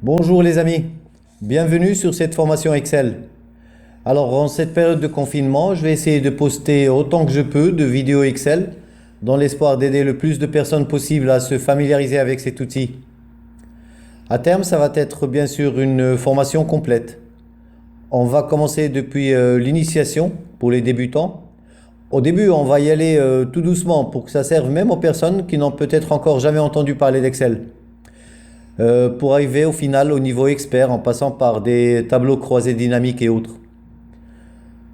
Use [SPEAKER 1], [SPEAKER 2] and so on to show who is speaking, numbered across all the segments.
[SPEAKER 1] Bonjour les amis, bienvenue sur cette formation Excel. Alors en cette période de confinement, je vais essayer de poster autant que je peux de vidéos Excel dans l'espoir d'aider le plus de personnes possible à se familiariser avec cet outil. À terme, ça va être bien sûr une formation complète. On va commencer depuis l'initiation pour les débutants. Au début, on va y aller tout doucement pour que ça serve même aux personnes qui n'ont peut-être encore jamais entendu parler d'Excel. Pour arriver au final au niveau expert en passant par des tableaux croisés dynamiques et autres.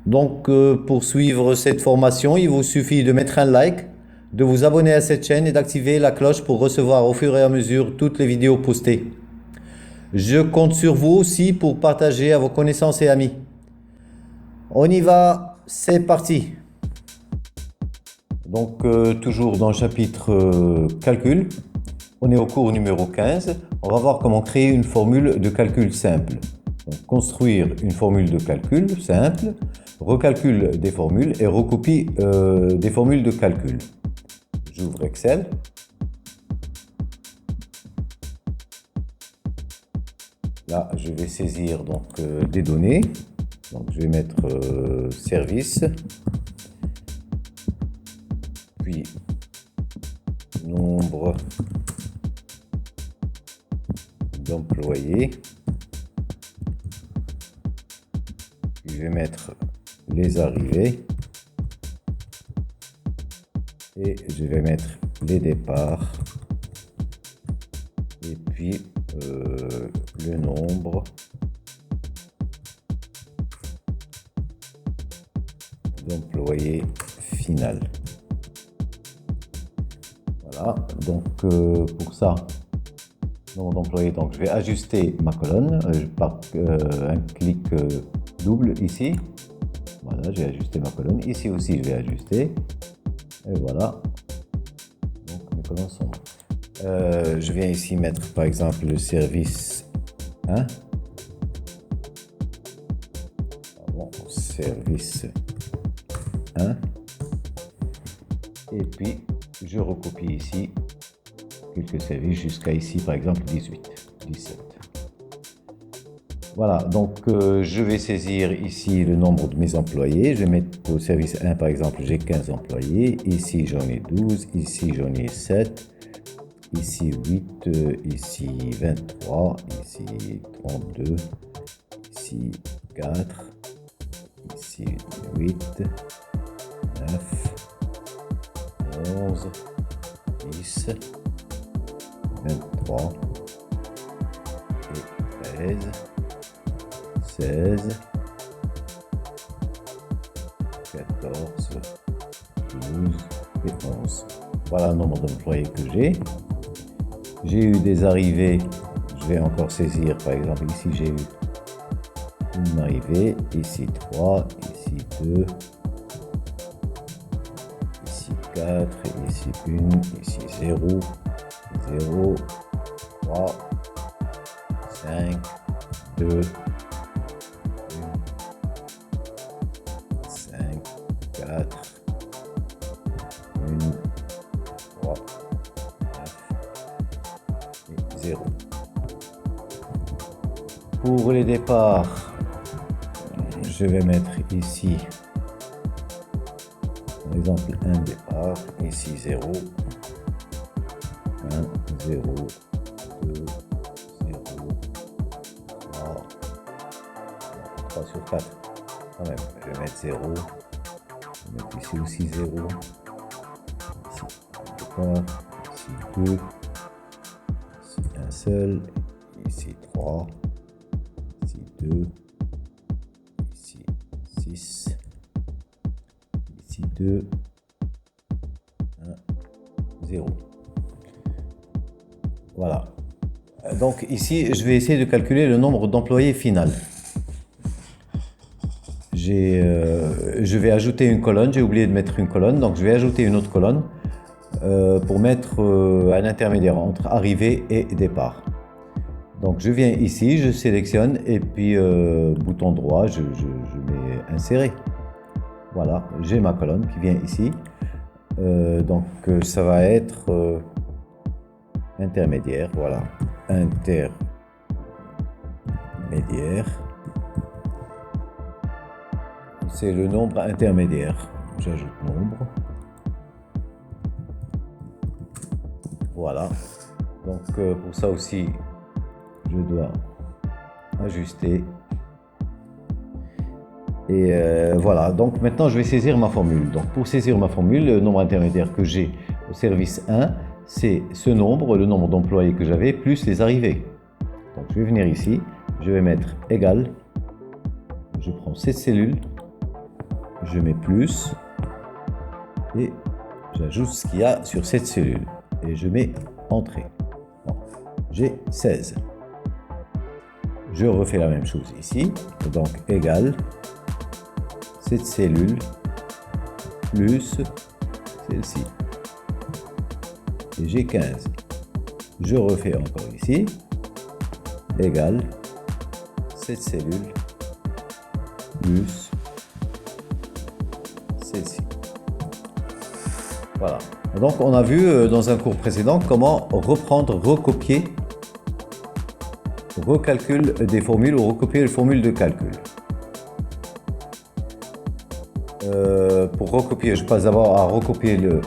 [SPEAKER 1] Donc pour suivre cette formation, il vous suffit de mettre un like, de vous abonner à cette chaîne et d'activer la cloche pour recevoir au fur et à mesure toutes les vidéos postées. Je compte sur vous aussi pour partager à vos connaissances et amis. On y va, c'est parti. Donc toujours dans le chapitre calcul. On est au cours numéro 15. On va voir comment créer une formule de calcul simple. Donc, construire une formule de calcul simple, recalcul des formules et recopie des formules de calcul. J'ouvre Excel. Là, je vais saisir donc des données. Donc, je vais mettre service, puis nombre d'employés. Je vais mettre les arrivées et je vais mettre les départs et puis le nombre d'employés final. Voilà, donc pour ça, nombre d'employés, donc je vais ajuster ma colonne par un clic double ici. Voilà, j'ai ajusté ma colonne. Ici aussi, je vais ajuster. Et voilà. Donc mes colonnes sont bonnes. Je viens ici mettre par exemple le service 1. Bon, service 1. Et puis je recopie ici quelques services jusqu'à ici par exemple 18, 17. Voilà, donc je vais saisir ici le nombre de mes employés. Je vais mettre au service 1 par exemple, j'ai 15 employés. Ici j'en ai 12, ici j'en ai 7, ici 8, ici 23, ici 32, ici 4, ici 8, 9, 11, 10, 23 et 13, 16, 14, 12 et 11. Voilà le nombre d'employés que j'ai. J'ai eu des arrivées, je vais encore saisir par exemple ici j'ai eu une arrivée, ici 3, ici 2, ici 4, ici 1, ici 0, 0, 3, 5, 2, 5, 4, 1, 3, 9 et 0. Pour les départs, je vais mettre ici, par exemple, un départ, ici 0, 1, 0, 2, 0, 3 sur 4. Quand même, je vais mettre 0. Je vais mettre ici aussi 0. Ici, un départ. Ici 2. Ici un seul. Ici 3. Ici 2. Ici 6. Ici 2. 1, 0. Voilà. Donc ici, je vais essayer de calculer le nombre d'employés final. Je vais ajouter une colonne, j'ai oublié de mettre une colonne, donc je vais ajouter une autre colonne pour mettre un intermédiaire entre arrivée et départ. Donc je viens ici, je sélectionne et puis bouton droit, je mets insérer. Voilà, j'ai ma colonne qui vient ici. Donc ça va être intermédiaire, voilà, intermédiaire. intermédiaire. C'est le nombre intermédiaire. J'ajoute nombre. Voilà. Donc pour ça aussi, je dois ajuster. Et voilà. Donc maintenant, je vais saisir ma formule. Donc pour saisir ma formule, le nombre intermédiaire que j'ai au service 1, c'est ce nombre, le nombre d'employés que j'avais, plus les arrivées. Donc je vais venir ici, je vais mettre égal. Je prends cette cellule, je mets plus et j'ajoute ce qu'il y a sur cette cellule. Et je mets entrée. Bon, j'ai 16. Je refais la même chose ici. Donc égal cette cellule plus celle-ci. Et j'ai 15. Je refais encore ici. Égal cette cellule plus celle-ci. Voilà. Donc on a vu dans un cours précédent comment reprendre, recopier, recalcul des formules ou recopier les formules de calcul. Pour recopier, je passe d'abord à recopier le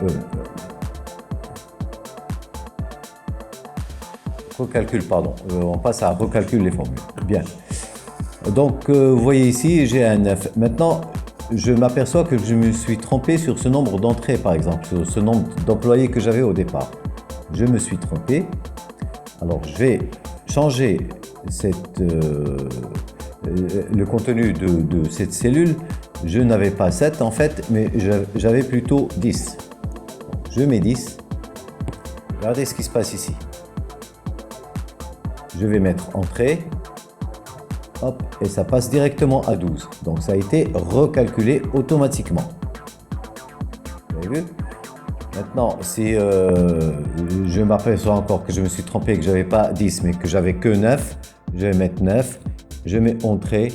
[SPEAKER 1] recalcul, pardon. On passe à recalcul les formules. Bien. Donc vous voyez ici, j'ai un 9. Maintenant, je m'aperçois que je me suis trompé sur ce nombre d'entrées, par exemple, sur ce nombre d'employés que j'avais au départ. Je me suis trompé. Alors, je vais changer le contenu de cette cellule. Je n'avais pas 7 en fait, mais j'avais plutôt 10. Je mets 10. Regardez ce qui se passe ici. Je vais mettre entrée. Hop, et ça passe directement à 12. Donc ça a été recalculé automatiquement. Vous avez vu? Maintenant, si je m'aperçois encore que je me suis trompé, que j'avais pas 10, mais que j'avais que 9, je vais mettre 9, je mets entrée,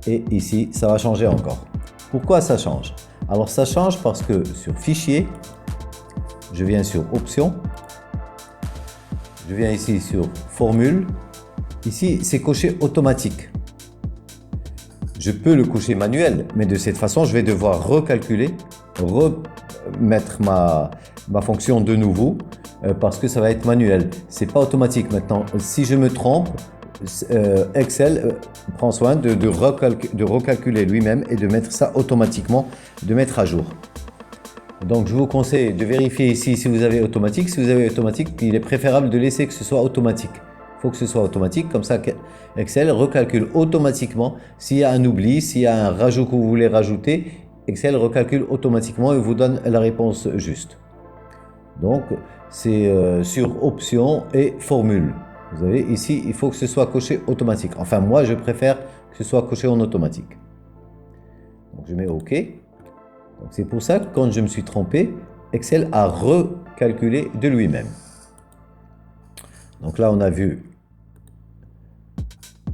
[SPEAKER 1] et ici, ça va changer encore. Pourquoi ça change? Alors ça change parce que sur fichier, je viens sur options, je viens ici sur formule, ici c'est coché automatique. Je peux le cocher manuel, mais de cette façon, je vais devoir recalculer, remettre ma fonction de nouveau, parce que ça va être manuel. C'est pas automatique maintenant. Si je me trompe, Excel prend soin de recalculer lui-même et de mettre ça automatiquement, de mettre à jour. Donc je vous conseille de vérifier ici si vous avez automatique. Si vous avez automatique, il est préférable de laisser que ce soit automatique. Il faut que ce soit automatique, comme ça Excel recalcule automatiquement. S'il y a un oubli, s'il y a un rajout que vous voulez rajouter, Excel recalcule automatiquement et vous donne la réponse juste. Donc c'est sur options et formule. Vous avez ici, il faut que ce soit coché automatique. Enfin moi je préfère que ce soit coché en automatique. Donc je mets OK. Donc c'est pour ça que quand je me suis trompé, Excel a recalculé de lui-même. Donc là on a vu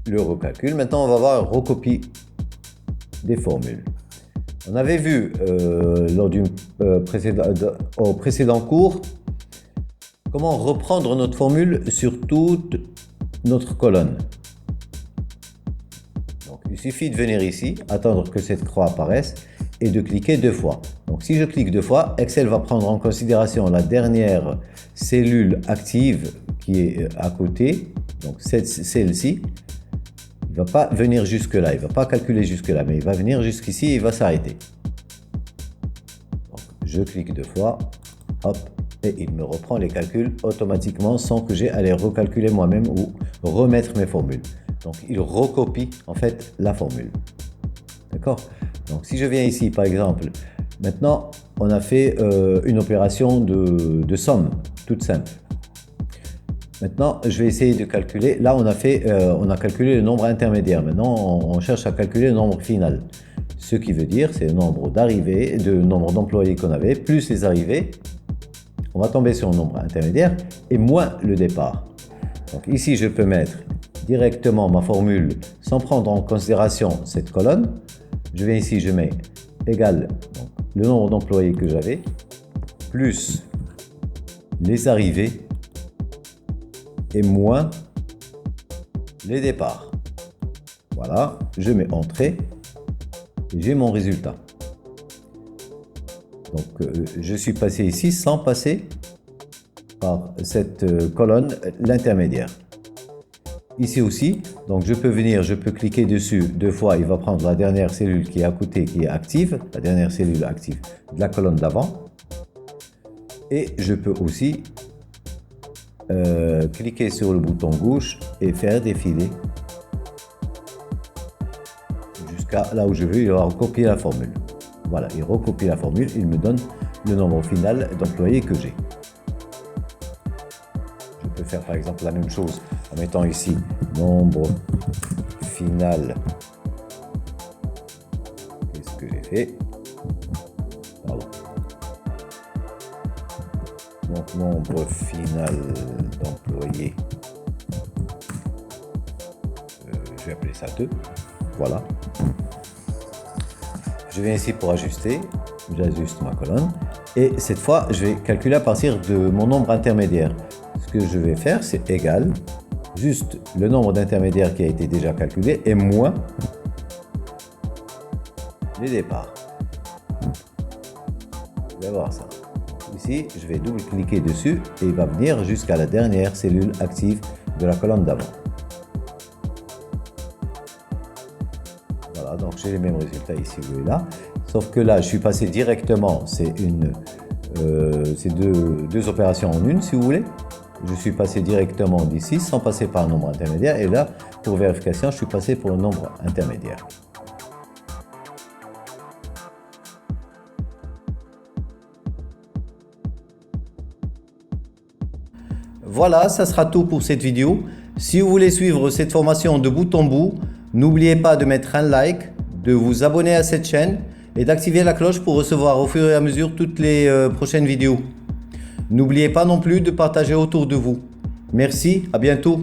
[SPEAKER 1] le recalcul. Maintenant, on va voir une recopie des formules. On avait vu lors au précédent cours comment reprendre notre formule sur toute notre colonne. Donc, il suffit de venir ici, attendre que cette croix apparaisse et de cliquer 2 fois. Donc, si je clique 2 fois, Excel va prendre en considération la dernière cellule active qui est à côté, donc celle-ci. Il ne va pas venir jusque là, il ne va pas calculer jusque là, mais il va venir jusqu'ici et il va s'arrêter. Je clique 2 fois, hop, et il me reprend les calculs automatiquement sans que j'aie à les recalculer moi-même ou remettre mes formules. Donc il recopie en fait la formule. D'accord? Donc si je viens ici par exemple, maintenant on a fait une opération de somme toute simple. Maintenant, je vais essayer de calculer. Là, on a calculé le nombre intermédiaire. Maintenant, on cherche à calculer le nombre final. Ce qui veut dire, c'est le nombre d'arrivées, le nombre d'employés qu'on avait, plus les arrivées. On va tomber sur le nombre intermédiaire et moins le départ. Donc ici, je peux mettre directement ma formule sans prendre en considération cette colonne. Je viens ici, je mets égal donc, le nombre d'employés que j'avais, plus les arrivées, et moins les départs. Voilà, je mets Entrée et j'ai mon résultat. Donc, je suis passé ici sans passer par cette colonne, l'intermédiaire. Ici aussi, donc je peux venir, je peux cliquer dessus 2 fois, il va prendre la dernière cellule qui est à côté, qui est active, la dernière cellule active de la colonne d'avant. Et je peux aussi cliquer sur le bouton gauche et faire défiler jusqu'à là où je veux. Il va recopier la formule. Voilà, il recopie la formule, il me donne le nombre final d'employés que j'ai. Je peux faire par exemple la même chose en mettant ici nombre final. Qu'est-ce que j'ai fait? Pardon. Donc nombre final d'employés. Je vais appeler ça 2. Voilà. Je viens ici pour ajuster. J'ajuste ma colonne. Et cette fois, je vais calculer à partir de mon nombre intermédiaire. Ce que je vais faire, c'est égal, juste le nombre d'intermédiaires qui a été déjà calculé et moins les départs. Je vais voir ça. Ici, je vais double-cliquer dessus et il va venir jusqu'à la dernière cellule active de la colonne d'avant. Voilà, donc j'ai les mêmes résultats ici et là. Sauf que là, je suis passé directement, c'est deux opérations en une, si vous voulez. Je suis passé directement d'ici, sans passer par un nombre intermédiaire. Et là, pour vérification, je suis passé pour un nombre intermédiaire. Voilà, ça sera tout pour cette vidéo. Si vous voulez suivre cette formation de bout en bout, n'oubliez pas de mettre un like, de vous abonner à cette chaîne et d'activer la cloche pour recevoir au fur et à mesure toutes les prochaines vidéos. N'oubliez pas non plus de partager autour de vous. Merci, à bientôt.